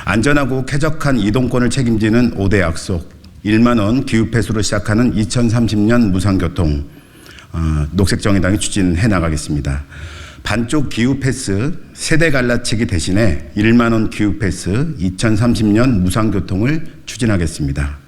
안전하고 쾌적한 이동권을 책임지는 5대 약속, 1만 원 기후패스로 시작하는 2030년 무상교통, 녹색정의당이 추진해 나가겠습니다. 반쪽 기후패스 세대 갈라치기 대신에 1만 원 기후패스 2030년 무상교통을 추진하겠습니다.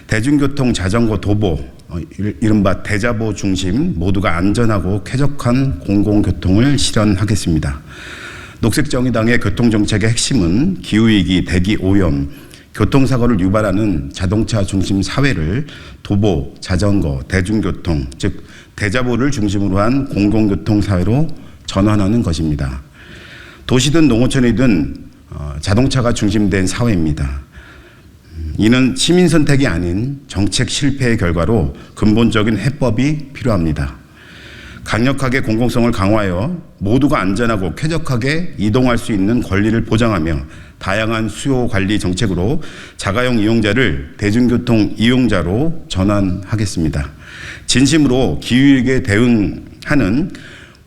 대중교통, 자전거, 도보, 이른바 대자보 중심 모두가 안전하고 쾌적한 공공교통을 실현하겠습니다. 녹색정의당의 교통정책의 핵심은 기후위기, 대기 오염, 교통사고를 유발하는 자동차 중심 사회를 도보, 자전거, 대중교통, 즉 대자보를 중심으로 한 공공교통 사회로 전환하는 것입니다. 도시든 농어촌이든 자동차가 중심된 사회입니다. 이는 시민 선택이 아닌 정책 실패의 결과로 근본적인 해법이 필요합니다. 강력하게 공공성을 강화하여 모두가 안전하고 쾌적하게 이동할 수 있는 권리를 보장하며 다양한 수요 관리 정책으로 자가용 이용자를 대중교통 이용자로 전환하겠습니다. 진심으로 기후위기에 대응하는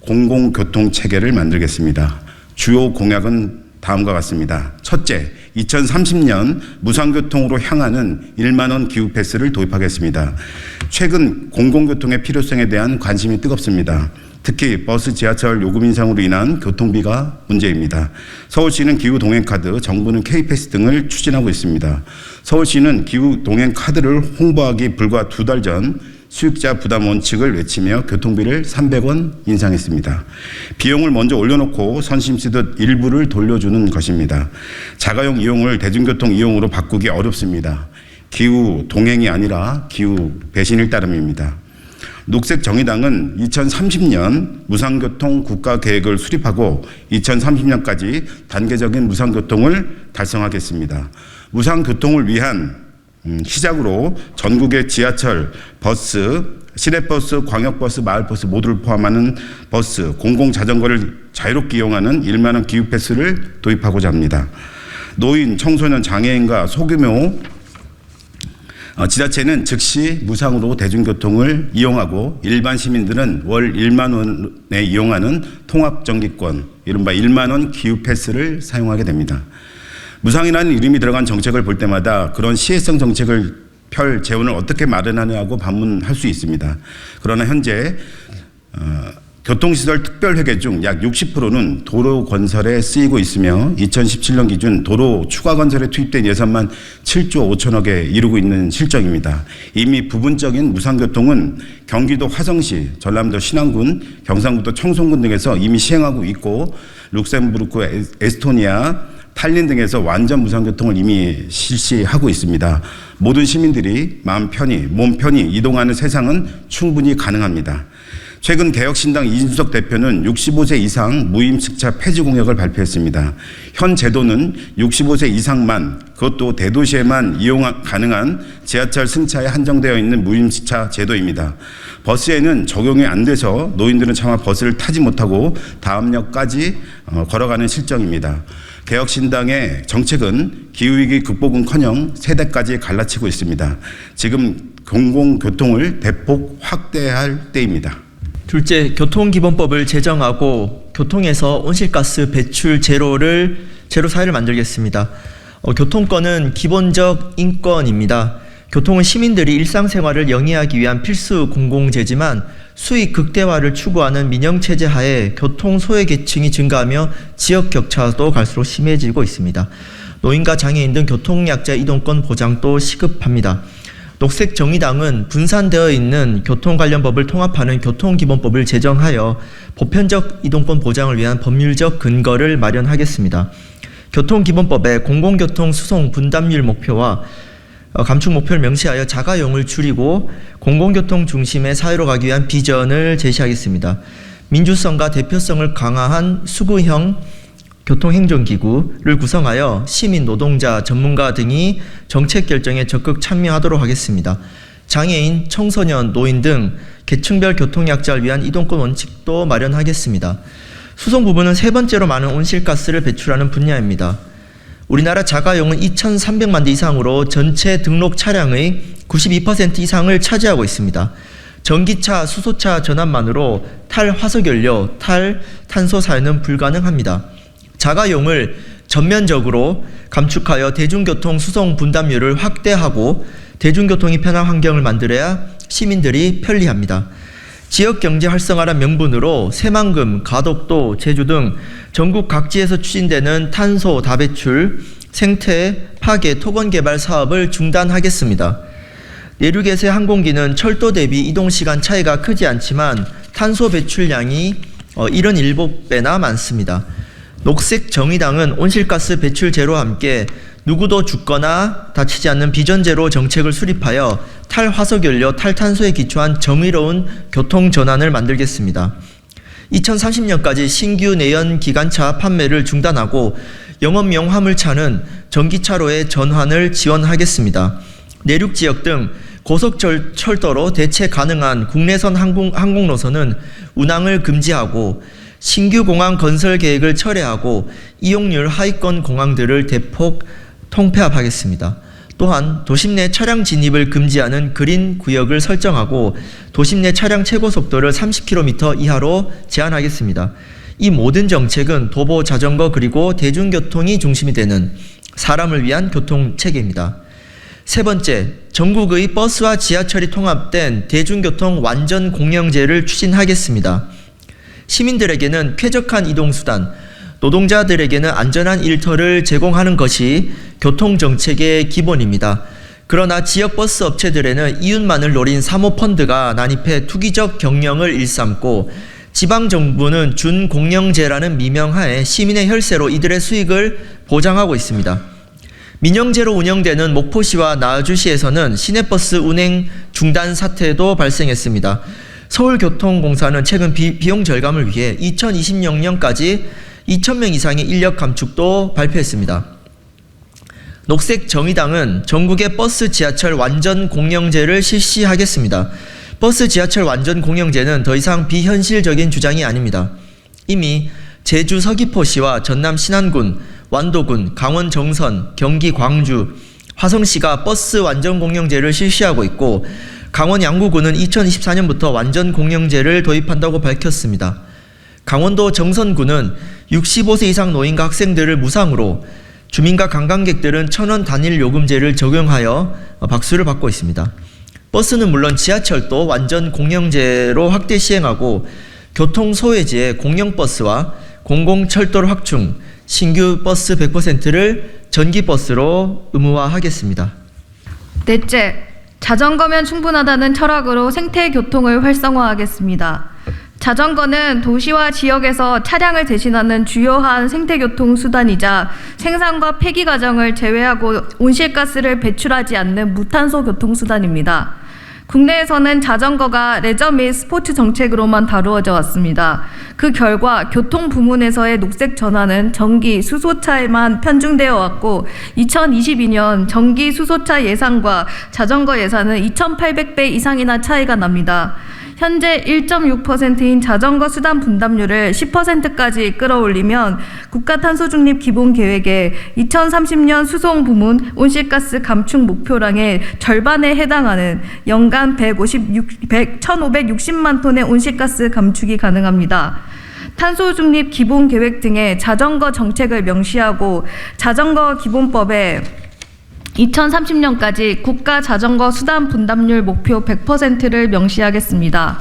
공공교통 체계를 만들겠습니다. 주요 공약은 다음과 같습니다. 첫째, 2030년 무상교통으로 향하는 1만 원 기후패스를 도입하겠습니다. 최근 공공교통의 필요성에 대한 관심이 뜨겁습니다. 특히 버스, 지하철 요금 인상으로 인한 교통비가 문제입니다. 서울시는 기후동행카드, 정부는 K패스 등을 추진하고 있습니다. 서울시는 기후동행카드를 홍보하기 불과 2달 전 수익자 부담 원칙을 외치며 교통비를 300원 인상했습니다. 비용을 먼저 올려놓고 선심 쓰듯 일부를 돌려주는 것입니다. 자가용 이용을 대중교통 이용으로 바꾸기 어렵습니다. 기후 동행이 아니라 기후 배신일 따름입니다. 녹색정의당은 2030년 무상교통 국가계획을 수립하고 2030년까지 단계적인 무상교통을 달성하겠습니다. 무상교통을 위한 시작으로 전국의 지하철, 버스, 시내버스, 광역버스, 마을버스 모두를 포함하는 버스, 공공자전거를 자유롭게 이용하는 1만 원 기후패스를 도입하고자 합니다. 노인, 청소년, 장애인과 소규모 지자체는 즉시 무상으로 대중교통을 이용하고 일반 시민들은 월 1만 원에 이용하는 통합정기권, 이른바 1만 원 기후패스를 사용하게 됩니다. 무상이라는 이름이 들어간 정책을 볼 때마다 그런 시혜성 정책을 펼 재원을 어떻게 마련하냐고 반문할 수 있습니다. 그러나 현재 교통시설 특별회계 중 약 60%는 도로 건설에 쓰이고 있으며 2017년 기준 도로 추가 건설에 투입된 예산만 7조 5천억에 이르고 있는 실정입니다. 이미 부분적인 무상교통은 경기도 화성시, 전남도 신안군, 경상북도 청송군 등에서 이미 시행하고 있고 룩셈부르크, 에스토니아, 탈린 등에서 완전 무상교통을 이미 실시하고 있습니다. 모든 시민들이 마음 편히, 몸 편히 이동하는 세상은 충분히 가능합니다. 최근 개혁신당 이준석 대표는 65세 이상 무임승차 폐지 공약을 발표했습니다. 현 제도는 65세 이상만, 그것도 대도시에만 이용 가능한 지하철 승차에 한정되어 있는 무임승차 제도입니다. 버스에는 적용이 안 돼서 노인들은 차마 버스를 타지 못하고 다음 역까지 걸어가는 실정입니다. 개혁신당의 정책은 기후위기 극복은커녕 세대까지 갈라치고 있습니다. 지금 공공교통을 대폭 확대할 때입니다. 둘째, 교통기본법을 제정하고 교통에서 온실가스 배출 제로 사회를 만들겠습니다. 교통권은 기본적 인권입니다. 교통은 시민들이 일상생활을 영위하기 위한 필수 공공재지만 수익 극대화를 추구하는 민영체제 하에 교통 소외계층이 증가하며 지역 격차도 갈수록 심해지고 있습니다. 노인과 장애인 등 교통약자 이동권 보장도 시급합니다. 녹색정의당은 분산되어 있는 교통 관련 법을 통합하는 교통기본법을 제정하여 보편적 이동권 보장을 위한 법률적 근거를 마련하겠습니다. 교통기본법에 공공교통 수송 분담률 목표와 감축 목표를 명시하여 자가용을 줄이고 공공교통 중심의 사회로 가기 위한 비전을 제시하겠습니다. 민주성과 대표성을 강화한 수구형 교통행정기구를 구성하여 시민, 노동자, 전문가 등이 정책 결정에 적극 참여하도록 하겠습니다. 장애인, 청소년, 노인 등 계층별 교통약자를 위한 이동권 원칙도 마련하겠습니다. 수송 부분은 세 번째로 많은 온실가스를 배출하는 분야입니다. 우리나라 자가용은 2,300만 대 이상으로 전체 등록 차량의 92% 이상을 차지하고 있습니다. 전기차, 수소차 전환만으로 탈화석연료, 탈탄소 사용은 불가능합니다. 자가용을 전면적으로 감축하여 대중교통 수송 분담률을 확대하고 대중교통이 편한 환경을 만들어야 시민들이 편리합니다. 지역경제 활성화란 명분으로 새만금, 가덕도, 제주 등 전국 각지에서 추진되는 탄소 다배출, 생태, 파괴, 토건 개발 사업을 중단하겠습니다. 내륙에서의 항공기는 철도 대비 이동시간 차이가 크지 않지만 탄소 배출량이 77배나 많습니다. 녹색정의당은 온실가스 배출 제로와 함께 누구도 죽거나 다치지 않는 비전제로 정책을 수립하여 탈화석연료, 탈탄소에 기초한 정의로운 교통전환을 만들겠습니다. 2030년까지 신규 내연 기관차 판매를 중단하고 영업용 화물차는 전기차로의 전환을 지원하겠습니다. 내륙 지역 등 고속철도로 대체 가능한 국내선 항공 노선은 운항을 금지하고 신규 공항 건설 계획을 철회하고 이용률 하위권 공항들을 대폭 통폐합하겠습니다. 또한 도심 내 차량 진입을 금지하는 그린 구역을 설정하고 도심 내 차량 최고 속도를 30km 이하로 제한하겠습니다. 이 모든 정책은 도보, 자전거 그리고 대중교통이 중심이 되는 사람을 위한 교통체계입니다. 세 번째, 전국의 버스와 지하철이 통합된 대중교통 완전 공영제를 추진하겠습니다. 시민들에게는 쾌적한 이동수단, 노동자들에게는 안전한 일터를 제공하는 것이 교통정책의 기본입니다. 그러나 지역버스 업체들에는 이윤만을 노린 사모펀드가 난입해 투기적 경영을 일삼고 지방정부는 준공영제라는 미명하에 시민의 혈세로 이들의 수익을 보장하고 있습니다. 민영제로 운영되는 목포시와 나주시에서는 시내버스 운행 중단 사태도 발생했습니다. 서울교통공사는 최근 비용 절감을 위해 2026년까지 2,000명 이상의 인력 감축도 발표했습니다. 녹색정의당은 전국의 버스 지하철 완전 공영제를 실시하겠습니다. 버스 지하철 완전 공영제는 더 이상 비현실적인 주장이 아닙니다. 이미 제주 서귀포시와 전남 신안군, 완도군, 강원 정선, 경기 광주, 화성시가 버스 완전 공영제를 실시하고 있고 강원 양구군은 2024년부터 완전 공영제를 도입한다고 밝혔습니다. 강원도 정선군은 65세 이상 노인과 학생들을 무상으로, 주민과 관광객들은 1,000원 단일 요금제를 적용하여 박수를 받고 있습니다. 버스는 물론 지하철도 완전 공영제로 확대 시행하고 교통소외지에 공영버스와 공공철도를 확충, 신규 버스 100%를 전기버스로 의무화하겠습니다. 넷째, 자전거면 충분하다는 철학으로 생태교통을 활성화하겠습니다. 자전거는 도시와 지역에서 차량을 대신하는 주요한 생태교통 수단이자 생산과 폐기 과정을 제외하고 온실가스를 배출하지 않는 무탄소 교통수단입니다. 국내에서는 자전거가 레저 및 스포츠 정책으로만 다루어져 왔습니다. 그 결과 교통 부문에서의 녹색 전환은 전기, 수소차에만 편중되어 왔고 2022년 전기, 수소차 예산과 자전거 예산은 2,800배 이상이나 차이가 납니다. 현재 1.6%인 자전거 수단 분담률을 10%까지 끌어올리면 국가탄소중립 기본계획의 2030년 수송 부문 온실가스 감축 목표량의 절반에 해당하는 연간 1,560만 톤의 온실가스 감축이 가능합니다. 탄소중립 기본계획 등의 자전거 정책을 명시하고 자전거 기본법에 2030년까지 국가 자전거 수단 분담률 목표 100%를 명시하겠습니다.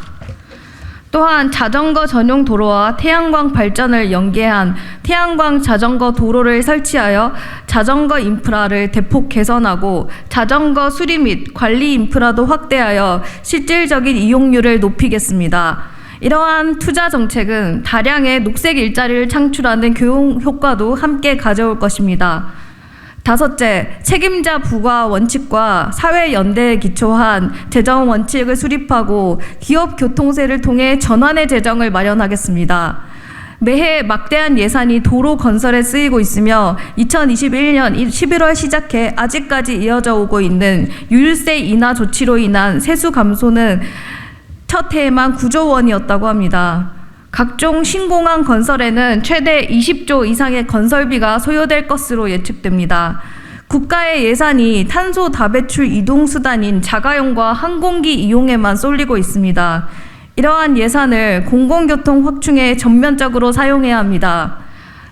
또한 자전거 전용 도로와 태양광 발전을 연계한 태양광 자전거 도로를 설치하여 자전거 인프라를 대폭 개선하고 자전거 수리 및 관리 인프라도 확대하여 실질적인 이용률을 높이겠습니다. 이러한 투자 정책은 다량의 녹색 일자리를 창출하는 교육 효과도 함께 가져올 것입니다. 다섯째, 책임자 부과 원칙과 사회 연대에 기초한 재정 원칙을 수립하고 기업 교통세를 통해 전환의 재정을 마련하겠습니다. 매해 막대한 예산이 도로 건설에 쓰이고 있으며 2021년 11월 시작해 아직까지 이어져 오고 있는 유류세 인하 조치로 인한 세수 감소는 첫 해에만 9조 원이었다고 합니다. 각종 신공항 건설에는 최대 20조 이상의 건설비가 소요될 것으로 예측됩니다. 국가의 예산이 탄소 다배출 이동수단인 자가용과 항공기 이용에만 쏠리고 있습니다. 이러한 예산을 공공교통 확충에 전면적으로 사용해야 합니다.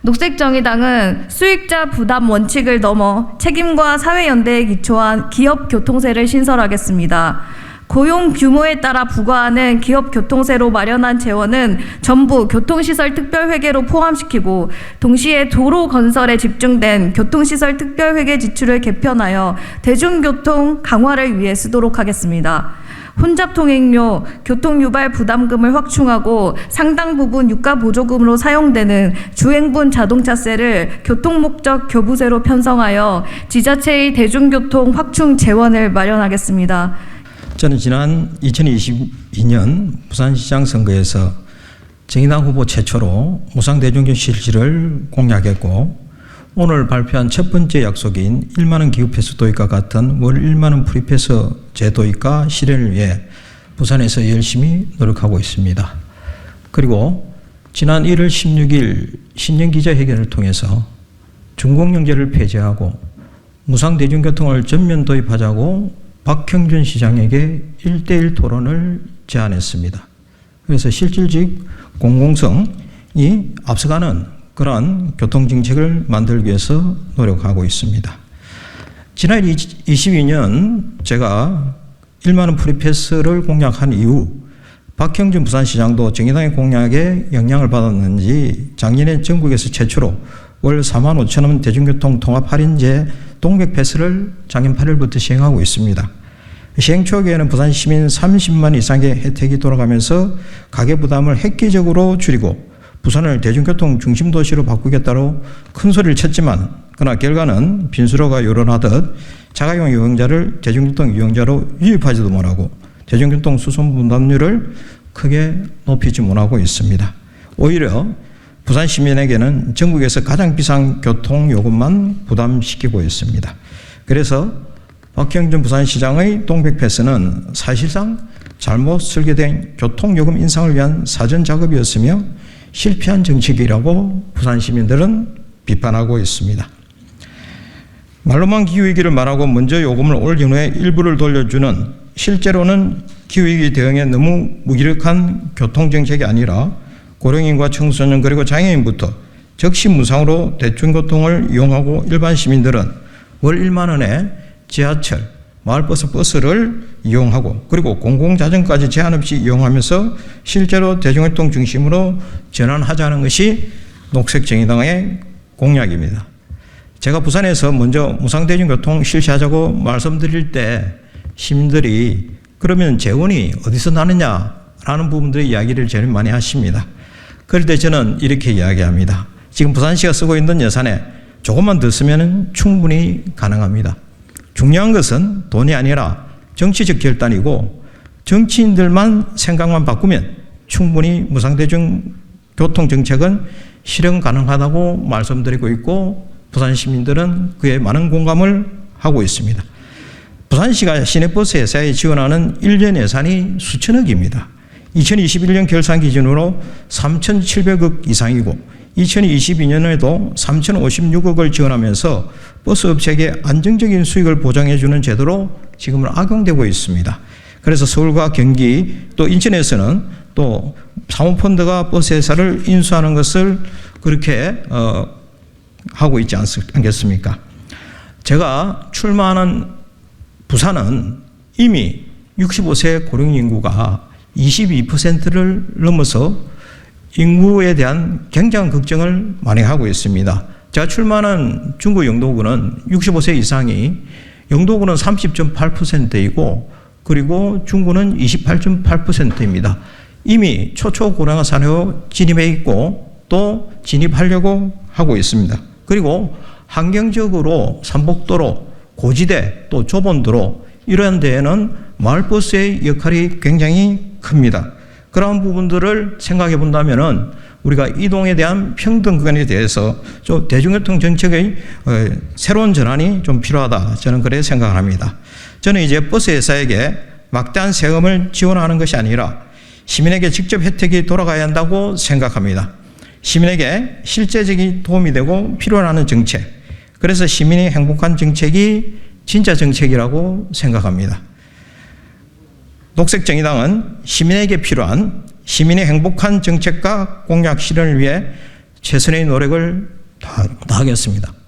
녹색정의당은 수익자 부담 원칙을 넘어 책임과 사회연대에 기초한 기업교통세를 신설하겠습니다. 고용 규모에 따라 부과하는 기업교통세로 마련한 재원은 전부 교통시설 특별회계로 포함시키고 동시에 도로 건설에 집중된 교통시설 특별회계 지출을 개편하여 대중교통 강화를 위해 쓰도록 하겠습니다. 혼잡통행료, 교통유발 부담금을 확충하고 상당 부분 유가보조금으로 사용되는 주행분 자동차세를 교통목적 교부세로 편성하여 지자체의 대중교통 확충 재원을 마련하겠습니다. 저는 지난 2022년 부산시장 선거에서 정의당 후보 최초로 무상대중교통 실시를 공약했고 오늘 발표한 첫 번째 약속인 1만 원 기후패스 도입과 같은 월 1만 원 프리패스 제도입과 실현을 위해 부산에서 열심히 노력하고 있습니다. 그리고 지난 1월 16일 신년기자회견을 통해서 중공영제를 폐지하고 무상대중교통을 전면 도입하자고 박형준 시장에게 1대1 토론을 제안했습니다. 그래서 실질적 공공성이 앞서가는 그러한 교통정책을 만들기 위해서 노력하고 있습니다. 지난 22년 제가 1만 원 프리패스를 공약한 이후 박형준 부산시장도 정의당의 공약에 영향을 받았는지 작년에 전국에서 최초로 월 4만 5천 원 대중교통 통합 할인제 동백패스를 작년 8월부터 시행하고 있습니다. 시행 초기에는 부산 시민 30만 이상의 혜택이 돌아가면서 가계 부담을 획기적으로 줄이고 부산을 대중교통 중심 도시로 바꾸겠다고 큰 소리를 쳤지만 그러나 결과는 빈수로가 요란하듯 자가용 이용자를 대중교통 이용자로 유입하지도 못하고 대중교통 수송 분담률을 크게 높이지 못하고 있습니다. 오히려 부산 시민에게는 전국에서 가장 비싼 교통요금만 부담시키고 있습니다. 그래서 박형준 부산시장의 동백패스는 사실상 잘못 설계된 교통요금 인상을 위한 사전 작업이었으며 실패한 정책이라고 부산 시민들은 비판하고 있습니다. 말로만 기후위기를 말하고 먼저 요금을 올린 후에 일부를 돌려주는 실제로는 기후위기 대응에 너무 무기력한 교통정책이 아니라 고령인과 청소년 그리고 장애인부터 적시 무상으로 대중교통을 이용하고 일반 시민들은 월 1만 원에 지하철, 마을버스, 버스를 이용하고 그리고 공공자전거까지 제한 없이 이용하면서 실제로 대중교통 중심으로 전환하자는 것이 녹색정의당의 공약입니다. 제가 부산에서 먼저 무상대중교통 실시하자고 말씀드릴 때 시민들이 그러면 재원이 어디서 나느냐라는 부분들의 이야기를 제일 많이 하십니다. 그럴 때 저는 이렇게 이야기합니다. 지금 부산시가 쓰고 있는 예산에 조금만 더 쓰면 충분히 가능합니다. 중요한 것은 돈이 아니라 정치적 결단이고 정치인들만 생각만 바꾸면 충분히 무상대중교통 정책은 실현 가능하다고 말씀드리고 있고 부산 시민들은 그에 많은 공감을 하고 있습니다. 부산시가 시내버스 회사에 지원하는 1년 예산이 수천억입니다. 2021년 결산 기준으로 3,700억 이상이고 2022년에도 3,056억을 지원하면서 버스 업체에게 안정적인 수익을 보장해주는 제도로 지금은 악용되고 있습니다. 그래서 서울과 경기 또 인천에서는 또 사모펀드가 버스 회사를 인수하는 것을 그렇게 하고 있지 않겠습니까? 제가 출마하는 부산은 이미 65세 고령 인구가 22%를 넘어서 인구에 대한 굉장한 걱정을 많이 하고 있습니다. 제가 출마하는 중구 영도구는 65세 이상이 영도구는 30.8%이고 그리고 중구는 28.8%입니다. 이미 초초고령화 사회로 진입해 있고 또 진입하려고 하고 있습니다. 그리고 환경적으로 삼복도로, 고지대, 또 좁은 도로 이러한 데에는 마을버스의 역할이 굉장히 큽니다. 그러한 부분들을 생각해 본다면은 우리가 이동에 대한 평등 구간에 대해서 좀 대중교통 정책의 새로운 전환이 좀 필요하다. 저는 그렇게 생각을 합니다. 저는 이제 버스 회사에게 막대한 세금을 지원하는 것이 아니라 시민에게 직접 혜택이 돌아가야 한다고 생각합니다. 시민에게 실제적인 도움이 되고 필요로 정책. 그래서 시민이 행복한 정책이 진짜 정책이라고 생각합니다. 녹색정의당은 시민에게 필요한 시민의 행복한 정책과 공약 실현을 위해 최선의 노력을 다하겠습니다.